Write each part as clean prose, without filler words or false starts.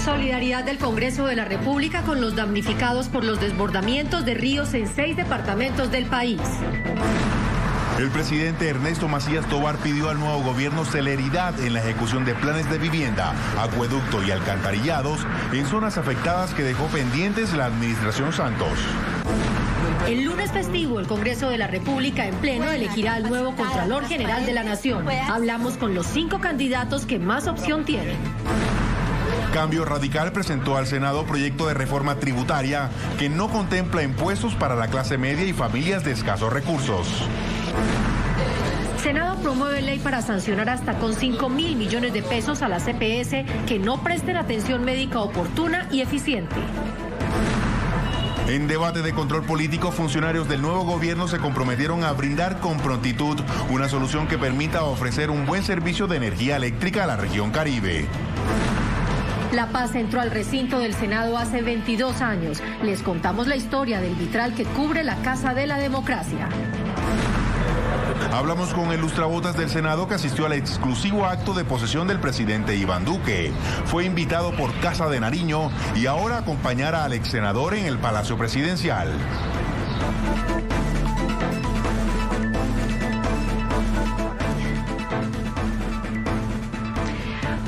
Solidaridad del Congreso de la República con los damnificados por los desbordamientos de ríos en 6 departamentos del país. El presidente Ernesto Macías Tovar pidió al nuevo gobierno celeridad en la ejecución de planes de vivienda, acueducto y alcantarillados en zonas afectadas que dejó pendientes la administración Santos. El lunes festivo, el Congreso de la República en pleno elegirá al nuevo Contralor General de la Nación. Hablamos con los 5 candidatos que más opción tienen. Cambio Radical presentó al Senado proyecto de reforma tributaria que no contempla impuestos para la clase media y familias de escasos recursos. Senado promueve ley para sancionar hasta con 5.000 millones de pesos a las EPS que no presten atención médica oportuna y eficiente. En debate de control político, funcionarios del nuevo gobierno se comprometieron a brindar con prontitud una solución que permita ofrecer un buen servicio de energía eléctrica a la región Caribe. La Paz entró al recinto del Senado hace 22 años. Les contamos la historia del vitral que cubre la Casa de la Democracia. Hablamos con el lustrabotas del Senado que asistió al exclusivo acto de posesión del presidente Iván Duque. Fue invitado por Casa de Nariño y ahora acompañará al ex senador en el Palacio Presidencial.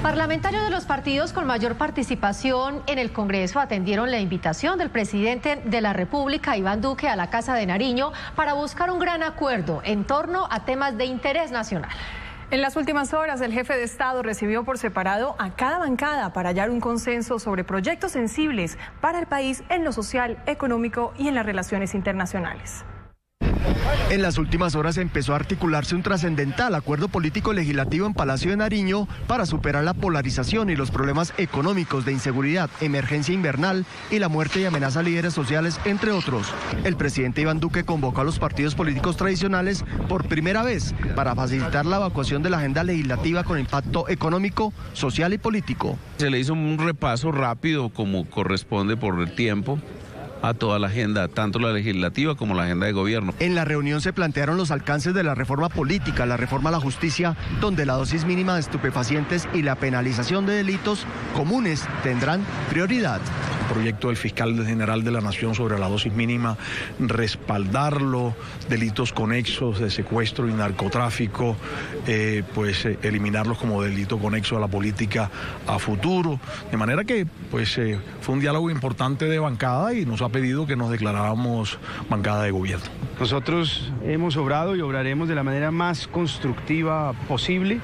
Parlamentarios de los partidos con mayor participación en el Congreso atendieron la invitación del presidente de la República, Iván Duque, a la Casa de Nariño para buscar un gran acuerdo en torno a temas de interés nacional. En las últimas horas, el jefe de Estado recibió por separado a cada bancada para hallar un consenso sobre proyectos sensibles para el país en lo social, económico y en las relaciones internacionales. En las últimas horas empezó a articularse un trascendental acuerdo político legislativo en Palacio de Nariño para superar la polarización y los problemas económicos de inseguridad, emergencia invernal y la muerte y amenaza a líderes sociales, entre otros. El presidente Iván Duque convocó a los partidos políticos tradicionales por primera vez para facilitar la evacuación de la agenda legislativa con impacto económico, social y político. Se le hizo un repaso rápido como corresponde por el tiempo a toda la agenda, tanto la legislativa como la agenda de gobierno. En la reunión se plantearon los alcances de la reforma política, la reforma a la justicia, donde la dosis mínima de estupefacientes y la penalización de delitos comunes tendrán prioridad. El proyecto del fiscal general de la Nación sobre la dosis mínima, respaldarlo, delitos conexos de secuestro y narcotráfico, eliminarlos como delito conexo a la política a futuro. De manera que fue un diálogo importante de bancada y nos ha pedido que nos declaráramos bancada de gobierno. Nosotros hemos obrado y obraremos de la manera más constructiva posible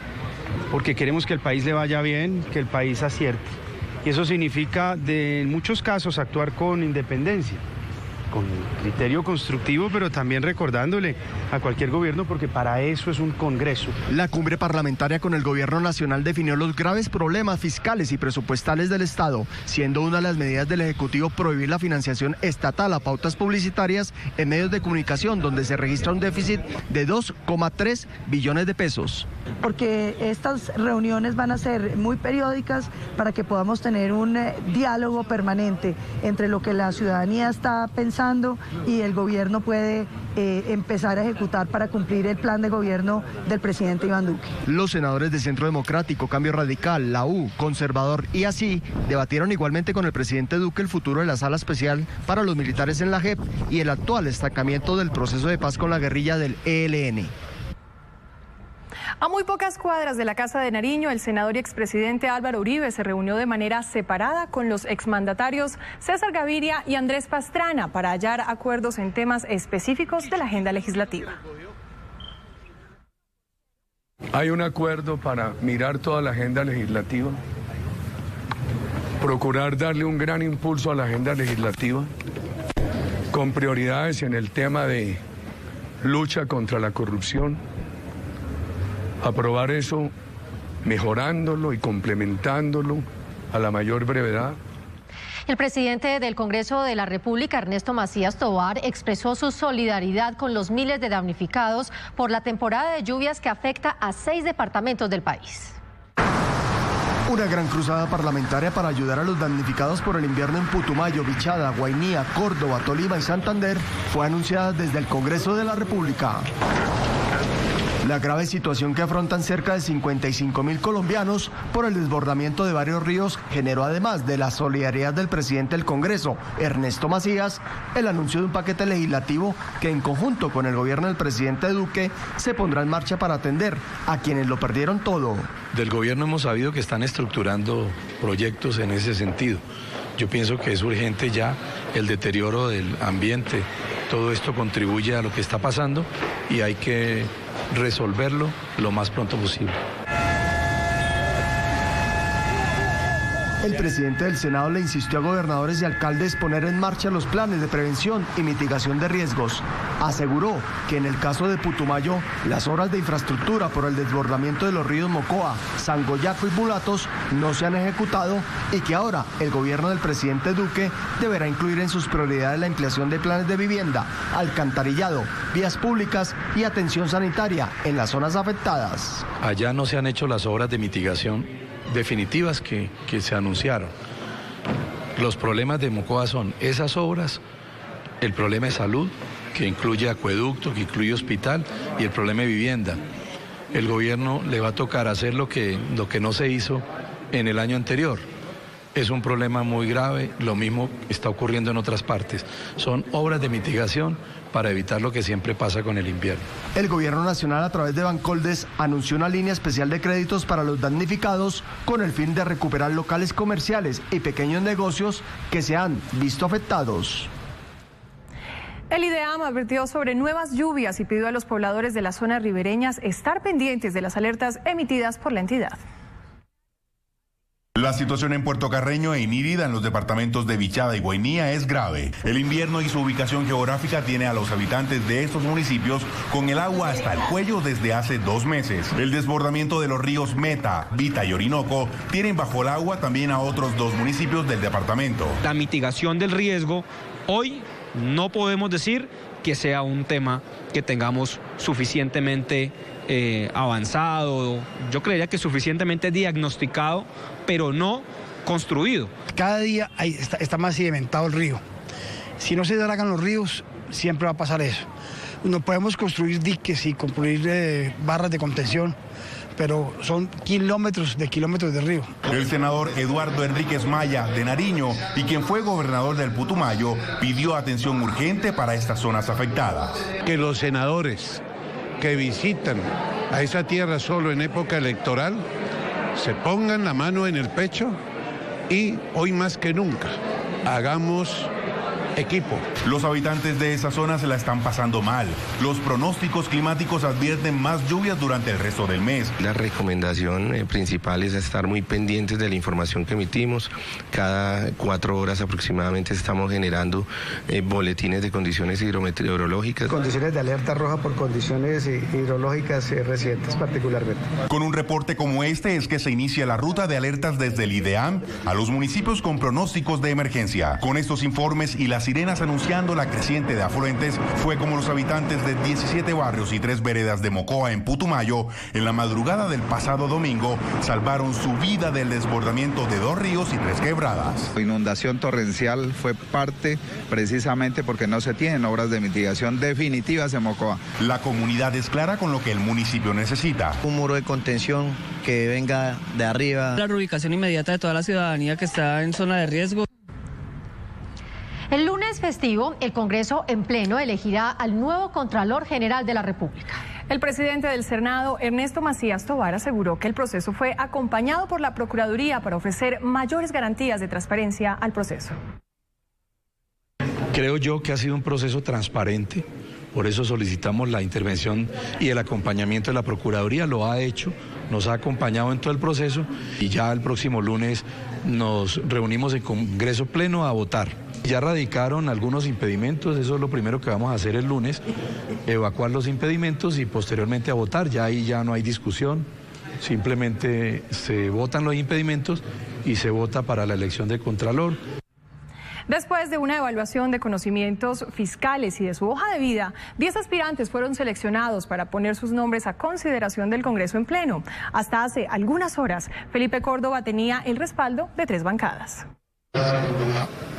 porque queremos que el país le vaya bien, que el país acierte. Y eso significa, en muchos casos, actuar con independencia, con criterio constructivo, pero también recordándole a cualquier gobierno, porque para eso es un Congreso. La cumbre parlamentaria con el gobierno nacional definió los graves problemas fiscales y presupuestales del Estado, siendo una de las medidas del Ejecutivo prohibir la financiación estatal a pautas publicitarias en medios de comunicación, donde se registra un déficit de 2,3 billones de pesos. Porque estas reuniones van a ser muy periódicas para que podamos tener un diálogo permanente entre lo que la ciudadanía está pensando y el gobierno puede empezar a ejecutar para cumplir el plan de gobierno del presidente Iván Duque. Los senadores de Centro Democrático, Cambio Radical, la U, Conservador y así debatieron igualmente con el presidente Duque el futuro de la Sala Especial para los Militares en la JEP y el actual estancamiento del proceso de paz con la guerrilla del ELN. A muy pocas cuadras de la Casa de Nariño, el senador y expresidente Álvaro Uribe se reunió de manera separada con los exmandatarios César Gaviria y Andrés Pastrana para hallar acuerdos en temas específicos de la agenda legislativa. Hay un acuerdo para mirar toda la agenda legislativa, procurar darle un gran impulso a la agenda legislativa, con prioridades en el tema de lucha contra la corrupción, aprobar eso mejorándolo y complementándolo a la mayor brevedad. El presidente del Congreso de la República, Ernesto Macías Tovar, expresó su solidaridad con los miles de damnificados por la temporada de lluvias que afecta a 6 departamentos del país. Una gran cruzada parlamentaria para ayudar a los damnificados por el invierno en Putumayo, Vichada, Guainía, Córdoba, Tolima y Santander fue anunciada desde el Congreso de la República. La grave situación que afrontan cerca de 55.000 colombianos por el desbordamiento de varios ríos generó, además de la solidaridad del presidente del Congreso, Ernesto Macías, el anuncio de un paquete legislativo que en conjunto con el gobierno del presidente Duque se pondrá en marcha para atender a quienes lo perdieron todo. Del gobierno hemos sabido que están estructurando proyectos en ese sentido. Yo pienso que es urgente ya el deterioro del ambiente. Todo esto contribuye a lo que está pasando y hay que resolverlo lo más pronto posible. El presidente del Senado le insistió a gobernadores y alcaldes poner en marcha los planes de prevención y mitigación de riesgos. Aseguró que en el caso de Putumayo, las obras de infraestructura por el desbordamiento de los ríos Mocoa, Sangoyaco y Bulatos no se han ejecutado y que ahora el gobierno del presidente Duque deberá incluir en sus prioridades la ampliación de planes de vivienda, alcantarillado, vías públicas y atención sanitaria en las zonas afectadas. Allá no se han hecho las obras de mitigación definitivas que se anunciaron. Los problemas de Mocoa son esas obras, el problema de salud, que incluye acueducto, que incluye hospital, y el problema de vivienda. El gobierno le va a tocar hacer lo que no se hizo en el año anterior. Es un problema muy grave, lo mismo está ocurriendo en otras partes. Son obras de mitigación para evitar lo que siempre pasa con el invierno. El gobierno nacional, a través de Bancoldes, anunció una línea especial de créditos para los damnificados con el fin de recuperar locales comerciales y pequeños negocios que se han visto afectados. El IDEAM advirtió sobre nuevas lluvias y pidió a los pobladores de las zonas ribereñas estar pendientes de las alertas emitidas por la entidad. La situación en Puerto Carreño e Inírida, en los departamentos de Vichada y Guainía, es grave. El invierno y su ubicación geográfica tiene a los habitantes de estos municipios con el agua hasta el cuello desde hace 2 meses. El desbordamiento de los ríos Meta, Vita y Orinoco tienen bajo el agua también a otros 2 municipios del departamento. La mitigación del riesgo, hoy no podemos decir que sea un tema que tengamos suficientemente avanzado, yo creería que suficientemente diagnosticado, pero no construido. Cada día está más sedimentado el río. Si no se dragan los ríos, siempre va a pasar eso. No podemos construir diques y construir barras de contención, pero son kilómetros de río. El senador Eduardo Enríquez Maya, de Nariño, y quien fue gobernador del Putumayo, pidió atención urgente para estas zonas afectadas. Que los senadores que visitan a esa tierra solo en época electoral se pongan la mano en el pecho y hoy más que nunca hagamos equipo. Los habitantes de esa zona se la están pasando mal. Los pronósticos climáticos advierten más lluvias durante el resto del mes. La recomendación principal es estar muy pendientes de la información que emitimos. Cada 4 horas aproximadamente estamos generando boletines de condiciones hidrometeorológicas. Condiciones de alerta roja por condiciones hidrológicas recientes particularmente. Con un reporte como este es que se inicia la ruta de alertas desde el IDEAM a los municipios con pronósticos de emergencia. Con estos informes y las sirenas anunciando la creciente de afluentes, fue como los habitantes de 17 barrios y 3 veredas de Mocoa en Putumayo, en la madrugada del pasado domingo, salvaron su vida del desbordamiento de 2 ríos y 3 quebradas. La inundación torrencial fue parte precisamente porque no se tienen obras de mitigación definitivas en Mocoa. La comunidad es clara con lo que el municipio necesita. Un muro de contención que venga de arriba. La reubicación inmediata de toda la ciudadanía que está en zona de riesgo. El lunes festivo, el Congreso en pleno elegirá al nuevo Contralor General de la República. El presidente del Senado, Ernesto Macías Tovar, aseguró que el proceso fue acompañado por la Procuraduría para ofrecer mayores garantías de transparencia al proceso. Creo yo que ha sido un proceso transparente, por eso solicitamos la intervención y el acompañamiento de la Procuraduría, lo ha hecho, nos ha acompañado en todo el proceso y ya el próximo lunes nos reunimos en Congreso Pleno a votar. Ya radicaron algunos impedimentos, eso es lo primero que vamos a hacer el lunes, evacuar los impedimentos y posteriormente a votar, ya ahí ya no hay discusión, simplemente se votan los impedimentos y se vota para la elección de Contralor. Después de una evaluación de conocimientos fiscales y de su hoja de vida, 10 aspirantes fueron seleccionados para poner sus nombres a consideración del Congreso en pleno. Hasta hace algunas horas, Felipe Córdoba tenía el respaldo de 3 bancadas.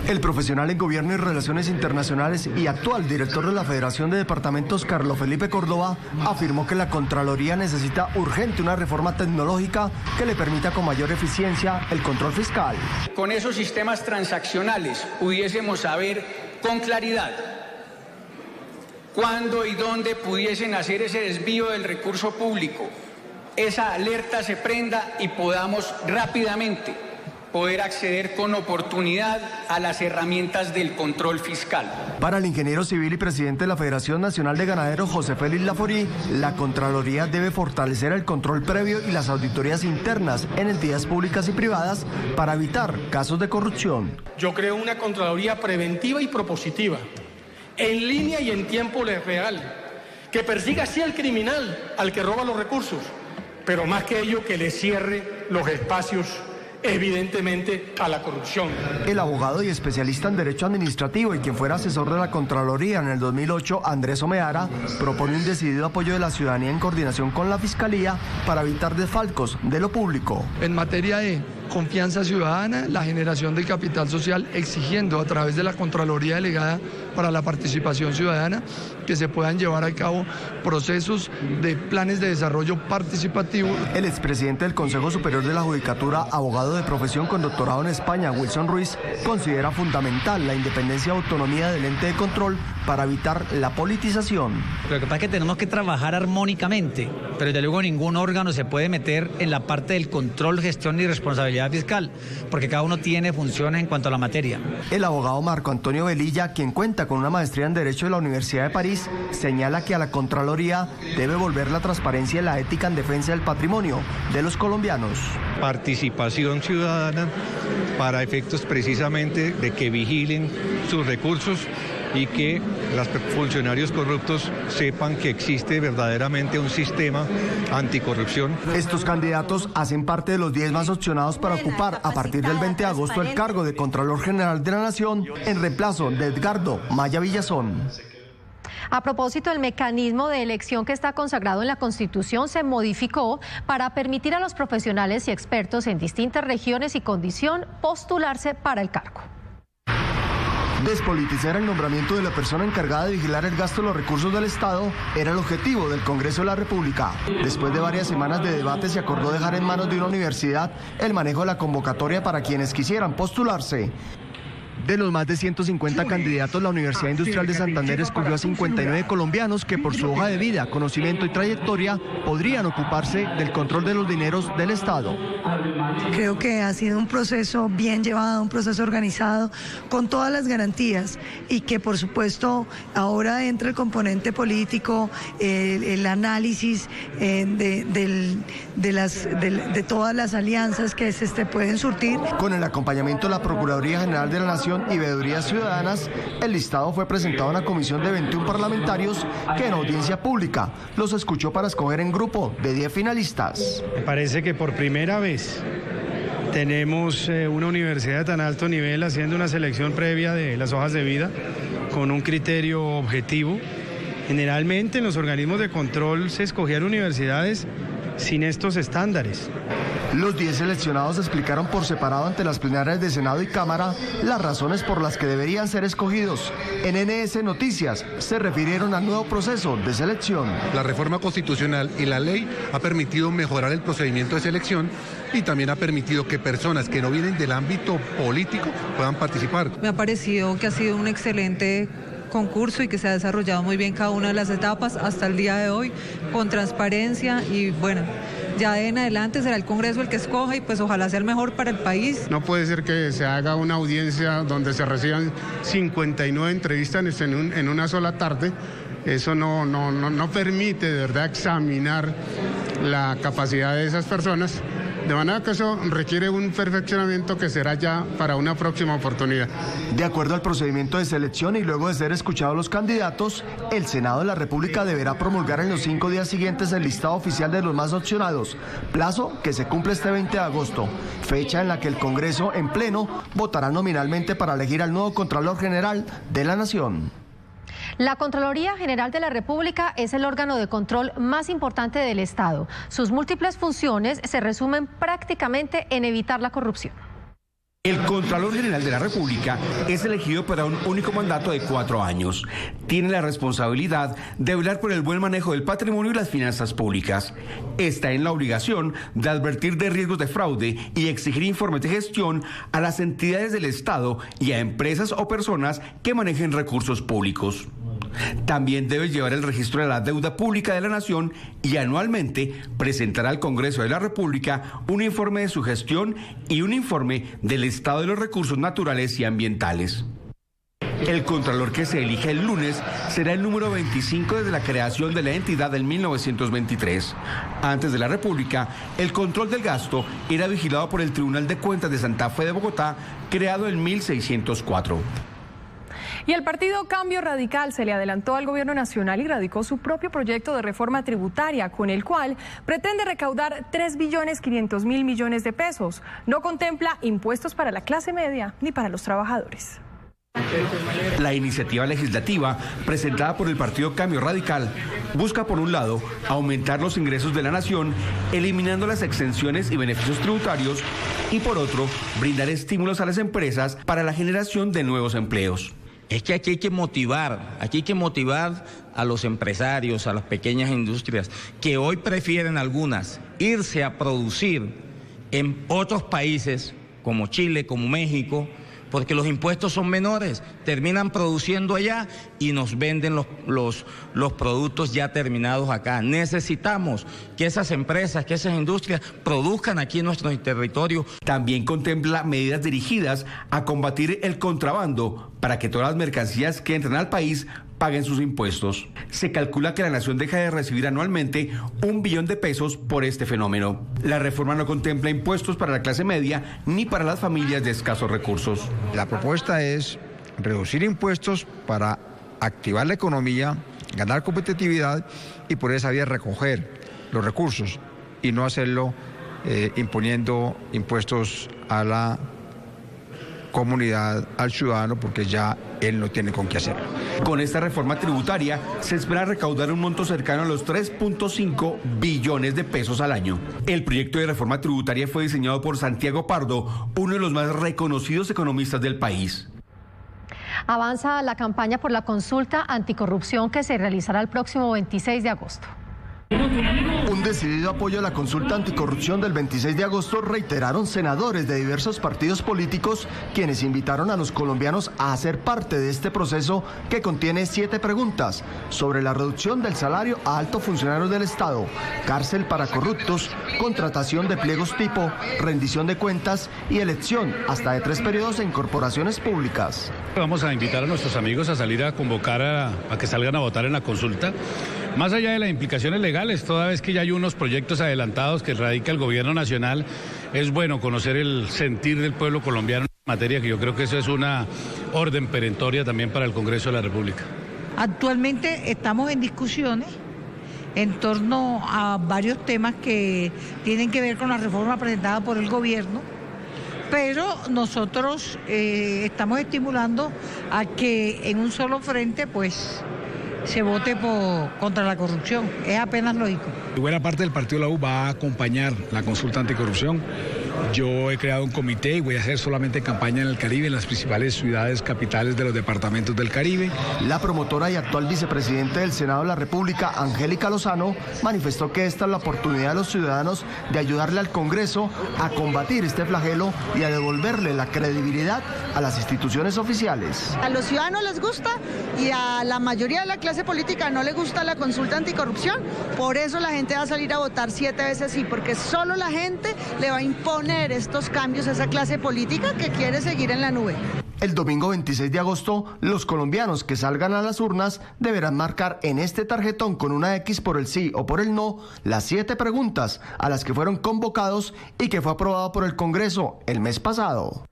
El profesional en Gobierno y Relaciones Internacionales y actual director de la Federación de Departamentos, Carlos Felipe Córdoba, afirmó que la Contraloría necesita urgente una reforma tecnológica que le permita con mayor eficiencia el control fiscal. Con esos sistemas transaccionales pudiésemos saber con claridad cuándo y dónde pudiesen hacer ese desvío del recurso público, esa alerta se prenda y podamos rápidamente poder acceder con oportunidad a las herramientas del control fiscal. Para el ingeniero civil y presidente de la Federación Nacional de Ganaderos, José Félix Laforí, la Contraloría debe fortalecer el control previo y las auditorías internas en entidades públicas y privadas para evitar casos de corrupción. Yo creo una Contraloría preventiva y propositiva, en línea y en tiempo real, que persiga así al criminal, al que roba los recursos, pero más que ello que le cierre los espacios evidentemente a la corrupción. El abogado y especialista en Derecho Administrativo y quien fuera asesor de la Contraloría en el 2008, Andrés Omeara, propone un decidido apoyo de la ciudadanía en coordinación con la Fiscalía para evitar desfalcos de lo público. En materia de confianza ciudadana, la generación del capital social, exigiendo a través de la Contraloría Delegada para la Participación Ciudadana que se puedan llevar a cabo procesos de planes de desarrollo participativo. El expresidente del Consejo Superior de la Judicatura, abogado de profesión con doctorado en España, Wilson Ruiz, considera fundamental la independencia y autonomía del ente de control para evitar la politización. Lo que pasa es que tenemos que trabajar armónicamente, pero desde luego ningún órgano se puede meter en la parte del control, gestión y responsabilidad fiscal, porque cada uno tiene funciones en cuanto a la materia. El abogado Marco Antonio Velilla, quien cuenta con una maestría en Derecho de la Universidad de París, señala que a la Contraloría debe volver la transparencia y la ética en defensa del patrimonio de los colombianos. Participación ciudadana para efectos precisamente de que vigilen sus recursos y que los funcionarios corruptos sepan que existe verdaderamente un sistema anticorrupción. Estos candidatos hacen parte de los 10 más opcionados para ocupar a partir del 20 de agosto el cargo de Contralor General de la Nación en reemplazo de Edgardo Maya Villazón. A propósito, el mecanismo de elección que está consagrado en la Constitución se modificó para permitir a los profesionales y expertos en distintas regiones y condición postularse para el cargo. Despolitizar el nombramiento de la persona encargada de vigilar el gasto de los recursos del Estado era el objetivo del Congreso de la República. Después de varias semanas de debate se acordó dejar en manos de una universidad el manejo de la convocatoria para quienes quisieran postularse. De los más de 150 candidatos, la Universidad Industrial de Santander escogió a 59 colombianos que por su hoja de vida, conocimiento y trayectoria podrían ocuparse del control de los dineros del Estado. Creo que ha sido un proceso bien llevado, un proceso organizado, con todas las garantías y que por supuesto ahora entra el componente político, el análisis de todas las alianzas que se pueden surtir. Con el acompañamiento de la Procuraduría General de la Nación y Veedurías Ciudadanas, el listado fue presentado a una comisión de 21 parlamentarios que en audiencia pública los escuchó para escoger en grupo de 10 finalistas. Me parece que por primera vez tenemos una universidad de tan alto nivel haciendo una selección previa de las hojas de vida con un criterio objetivo. Generalmente en los organismos de control se escogían universidades sin estos estándares. Los 10 seleccionados explicaron por separado ante las plenarias de Senado y Cámara las razones por las que deberían ser escogidos. En NS Noticias se refirieron al nuevo proceso de selección. La reforma constitucional y la ley ha permitido mejorar el procedimiento de selección y también ha permitido que personas que no vienen del ámbito político puedan participar. Me ha parecido que ha sido un excelente concurso y que se ha desarrollado muy bien cada una de las etapas hasta el día de hoy, con transparencia y bueno, ya de en adelante será el Congreso el que escoja y pues ojalá sea el mejor para el país. No puede ser que se haga una audiencia donde se reciban 59 entrevistas en una sola tarde. Eso no permite de verdad examinar la capacidad de esas personas. De manera que eso requiere un perfeccionamiento que será ya para una próxima oportunidad. De acuerdo al procedimiento de selección y luego de ser escuchados los candidatos, el Senado de la República deberá promulgar en los 5 días siguientes el listado oficial de los más opcionados, plazo que se cumple este 20 de agosto, fecha en la que el Congreso en pleno votará nominalmente para elegir al nuevo Contralor General de la Nación. La Contraloría General de la República es el órgano de control más importante del Estado. Sus múltiples funciones se resumen prácticamente en evitar la corrupción. El Contralor General de la República es elegido para un único mandato de 4 años. Tiene la responsabilidad de velar por el buen manejo del patrimonio y las finanzas públicas. Está en la obligación de advertir de riesgos de fraude y exigir informes de gestión a las entidades del Estado y a empresas o personas que manejen recursos públicos. También debe llevar el registro de la deuda pública de la Nación y anualmente presentará al Congreso de la República un informe de su gestión y un informe del estado de los recursos naturales y ambientales. El Contralor que se elige el lunes será el número 25 desde la creación de la entidad en 1923. Antes de la República, el control del gasto era vigilado por el Tribunal de Cuentas de Santa Fe de Bogotá, creado en 1604. Y el partido Cambio Radical se le adelantó al gobierno nacional y radicó su propio proyecto de reforma tributaria, con el cual pretende recaudar 3.500.000 millones de pesos. No contempla impuestos para la clase media ni para los trabajadores. La iniciativa legislativa presentada por el partido Cambio Radical busca, por un lado, aumentar los ingresos de la nación, eliminando las exenciones y beneficios tributarios, y por otro, brindar estímulos a las empresas para la generación de nuevos empleos. Es que aquí hay que motivar a los empresarios, a las pequeñas industrias, que hoy prefieren algunas irse a producir en otros países, como Chile, como México, porque los impuestos son menores, terminan produciendo allá y nos venden los productos ya terminados acá. Necesitamos que esas empresas, que esas industrias produzcan aquí en nuestro territorio. También contempla medidas dirigidas a combatir el contrabando para que todas las mercancías que entran al país paguen sus impuestos. Se calcula que la nación deja de recibir anualmente 1 billón de pesos por este fenómeno. La reforma no contempla impuestos para la clase media ni para las familias de escasos recursos. La propuesta es reducir impuestos para activar la economía, ganar competitividad y por esa vía recoger los recursos y no hacerlo imponiendo impuestos a la comunidad, al ciudadano, porque ya él no tiene con qué hacerlo. Con esta reforma tributaria se espera recaudar un monto cercano a los 3.5 billones de pesos al año. El proyecto de reforma tributaria fue diseñado por Santiago Pardo, uno de los más reconocidos economistas del país. Avanza la campaña por la consulta anticorrupción que se realizará el próximo 26 de agosto. Un decidido apoyo a la consulta anticorrupción del 26 de agosto reiteraron senadores de diversos partidos políticos, quienes invitaron a los colombianos a hacer parte de este proceso que contiene 7 preguntas sobre la reducción del salario a altos funcionarios del Estado, cárcel para corruptos, contratación de pliegos tipo, rendición de cuentas y elección hasta de 3 periodos en corporaciones públicas. Vamos a invitar a nuestros amigos a salir a convocar a que salgan a votar en la consulta. Más allá de las implicaciones legales, toda vez que ya hay unos proyectos adelantados que radica el gobierno nacional, es bueno conocer el sentir del pueblo colombiano en materia, que yo creo que eso es una orden perentoria también para el Congreso de la República. Actualmente estamos en discusiones en torno a varios temas que tienen que ver con la reforma presentada por el gobierno, pero nosotros estamos estimulando a que en un solo frente, pues, se vote contra la corrupción. Es apenas lógico. Buena parte del partido de la U va a acompañar la consulta anticorrupción. Yo he creado un comité y voy a hacer solamente campaña en el Caribe, en las principales ciudades capitales de los departamentos del Caribe. La promotora y actual vicepresidente del Senado de la República, Angélica Lozano, manifestó que esta es la oportunidad de los ciudadanos de ayudarle al Congreso a combatir este flagelo y a devolverle la credibilidad a las instituciones oficiales. A los ciudadanos les gusta y a la mayoría de la clase política no le gusta la consulta anticorrupción. Por eso la gente va a salir a votar 7 veces sí, porque solo la gente le va a imponer estos cambios a esa clase política que quiere seguir en la nube. El domingo 26 de agosto, los colombianos que salgan a las urnas deberán marcar en este tarjetón con una X por el sí o por el no las 7 preguntas a las que fueron convocados y que fue aprobado por el Congreso el mes pasado.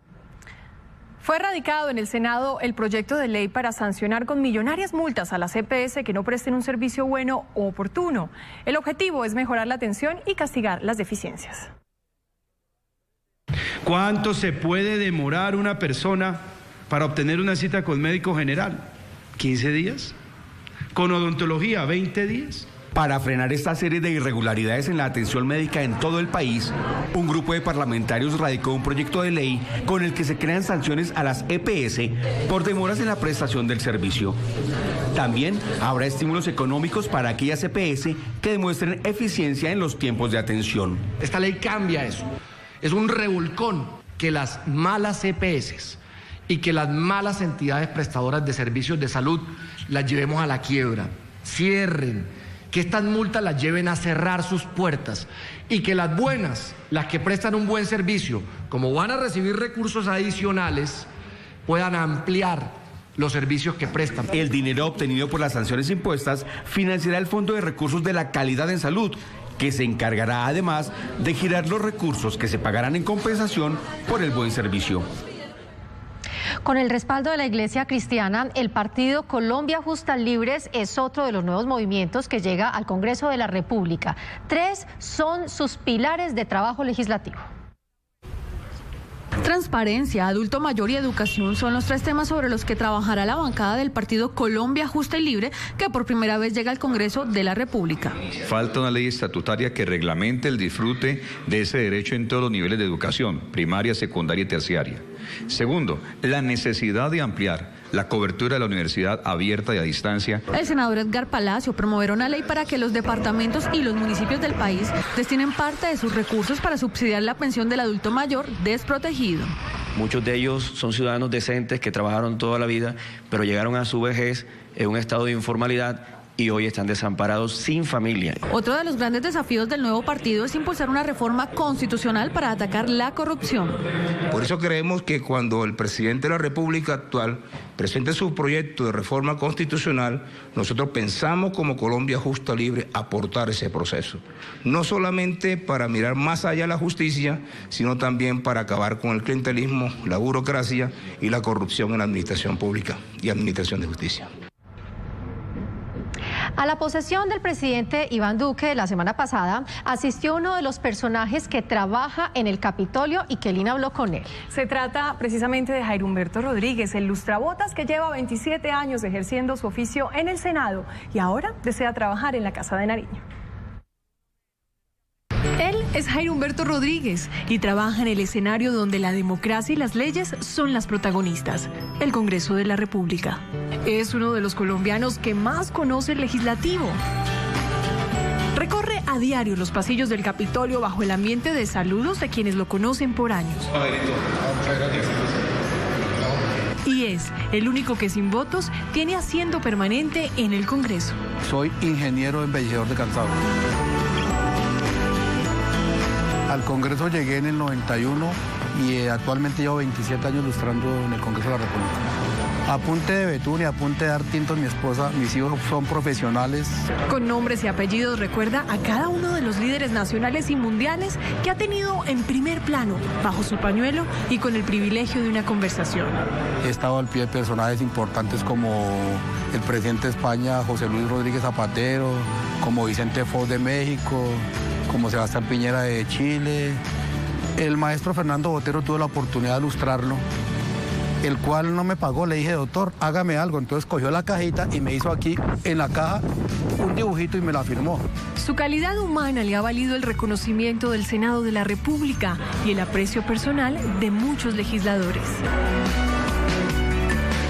Fue radicado en el Senado el proyecto de ley para sancionar con millonarias multas a las EPS que no presten un servicio bueno o oportuno. El objetivo es mejorar la atención y castigar las deficiencias. ¿Cuánto se puede demorar una persona para obtener una cita con médico general? ¿15 días? ¿Con odontología? ¿20 días? Para frenar esta serie de irregularidades en la atención médica en todo el país, un grupo de parlamentarios radicó un proyecto de ley con el que se crean sanciones a las EPS por demoras en la prestación del servicio. También habrá estímulos económicos para aquellas EPS que demuestren eficiencia en los tiempos de atención. Esta ley cambia eso. Es un revolcón que las malas EPS y que las malas entidades prestadoras de servicios de salud las llevemos a la quiebra, cierren, que estas multas las lleven a cerrar sus puertas y que las buenas, las que prestan un buen servicio, como van a recibir recursos adicionales, puedan ampliar los servicios que prestan. El dinero obtenido por las sanciones impuestas financiará el Fondo de Recursos de la Calidad en Salud, que se encargará además de girar los recursos que se pagarán en compensación por el buen servicio. Con el respaldo de la Iglesia Cristiana, el partido Colombia Justas Libres es otro de los nuevos movimientos que llega al Congreso de la República. 3 son sus pilares de trabajo legislativo. Transparencia, adulto mayor y educación son los 3 temas sobre los que trabajará la bancada del partido Colombia Justa y Libre, que por primera vez llega al Congreso de la República. Falta una ley estatutaria que reglamente el disfrute de ese derecho en todos los niveles de educación, primaria, secundaria y terciaria. Segundo, la necesidad de ampliar la cobertura de la universidad abierta y a distancia. El senador Edgar Palacio promoverá una ley para que los departamentos y los municipios del país destinen parte de sus recursos para subsidiar la pensión del adulto mayor desprotegido. Muchos de ellos son ciudadanos decentes que trabajaron toda la vida, pero llegaron a su vejez en un estado de informalidad y hoy están desamparados sin familia. Otro de los grandes desafíos del nuevo partido es impulsar una reforma constitucional para atacar la corrupción. Por eso creemos que cuando el presidente de la República actual presente su proyecto de reforma constitucional, nosotros pensamos como Colombia Justa Libre aportar ese proceso. No solamente para mirar más allá de la justicia, sino también para acabar con el clientelismo, la burocracia y la corrupción en la administración pública y administración de justicia. A la posesión del presidente Iván Duque la semana pasada asistió uno de los personajes que trabaja en el Capitolio y Kelina habló con él. Se trata precisamente de Jairo Humberto Rodríguez, el lustrabotas que lleva 27 años ejerciendo su oficio en el Senado y ahora desea trabajar en la Casa de Nariño. Él es Jairo Humberto Rodríguez y trabaja en el escenario donde la democracia y las leyes son las protagonistas, el Congreso de la República. Es uno de los colombianos que más conoce el legislativo. Recorre a diario los pasillos del Capitolio bajo el ambiente de saludos de quienes lo conocen por años. Y es el único que sin votos tiene asiento permanente en el Congreso. Soy ingeniero embellecedor de calzado. Al Congreso llegué en el 91 y actualmente llevo 27 años lustrando en el Congreso de la República. Apunte de betún y apunte de dar tintos, mi esposa, mis hijos son profesionales. Con nombres y apellidos recuerda a cada uno de los líderes nacionales y mundiales que ha tenido en primer plano, bajo su pañuelo y con el privilegio de una conversación. He estado al pie de personajes importantes como el presidente de España, José Luis Rodríguez Zapatero, como Vicente Fox de México, como Sebastián Piñera de Chile. El maestro Fernando Botero tuve la oportunidad de ilustrarlo, el cual no me pagó. Le dije, doctor, hágame algo. Entonces cogió la cajita y me hizo aquí en la caja un dibujito y me la firmó. Su calidad humana le ha valido el reconocimiento del Senado de la República y el aprecio personal de muchos legisladores.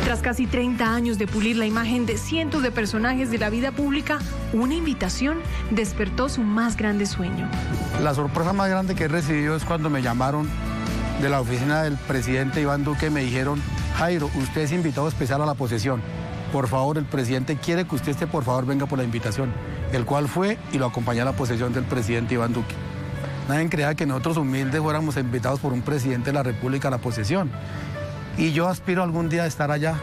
Tras casi 30 años de pulir la imagen de cientos de personajes de la vida pública, una invitación despertó su más grande sueño. La sorpresa más grande que he recibido es cuando me llamaron de la oficina del presidente Iván Duque y me dijeron, Jairo, usted es invitado especial a la posesión. Por favor, el presidente quiere que usted por favor venga por la invitación. El cual fue y lo acompañé a la posesión del presidente Iván Duque. Nadie creía que nosotros humildes fuéramos invitados por un presidente de la República a la posesión. Y yo aspiro algún día a estar allá,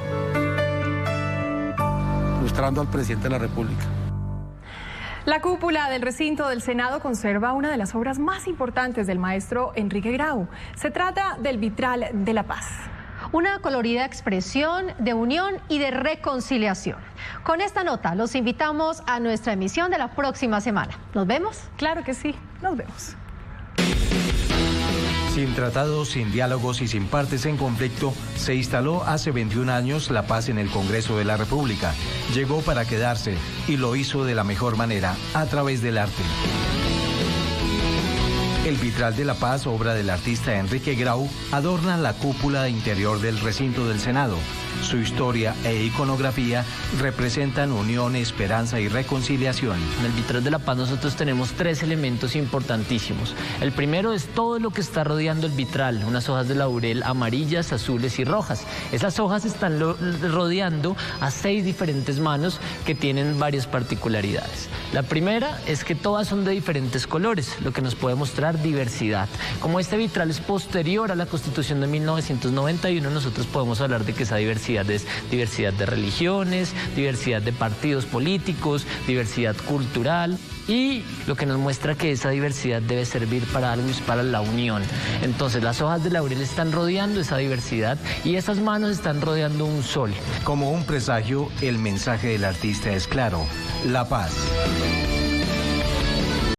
ilustrando al presidente de la República. La cúpula del recinto del Senado conserva una de las obras más importantes del maestro Enrique Grau. Se trata del Vitral de la Paz. Una colorida expresión de unión y de reconciliación. Con esta nota los invitamos a nuestra emisión de la próxima semana. ¿Nos vemos? Claro que sí, nos vemos. Si Sin tratados, sin diálogos y sin partes en conflicto, se instaló hace 21 años la paz en el Congreso de la República. Llegó para quedarse y lo hizo de la mejor manera, a través del arte. El vitral de la paz, obra del artista Enrique Grau, adorna la cúpula interior del recinto del Senado. Su historia e iconografía representan unión, esperanza y reconciliación. En el vitral de la paz nosotros tenemos 3 elementos importantísimos. El primero es todo lo que está rodeando el vitral, unas hojas de laurel amarillas, azules y rojas. Esas hojas están rodeando a 6 diferentes manos que tienen varias particularidades. La primera es que todas son de diferentes colores, lo que nos puede mostrar diversidad. Como este vitral es posterior a la Constitución de 1991, nosotros podemos hablar de que esa diversidad es diversidad de religiones, diversidad de partidos políticos, diversidad cultural. Y lo que nos muestra que esa diversidad debe servir para algo, es para la unión. Entonces las hojas de laurel están rodeando esa diversidad y esas manos están rodeando un sol. Como un presagio, el mensaje del artista es claro: la paz.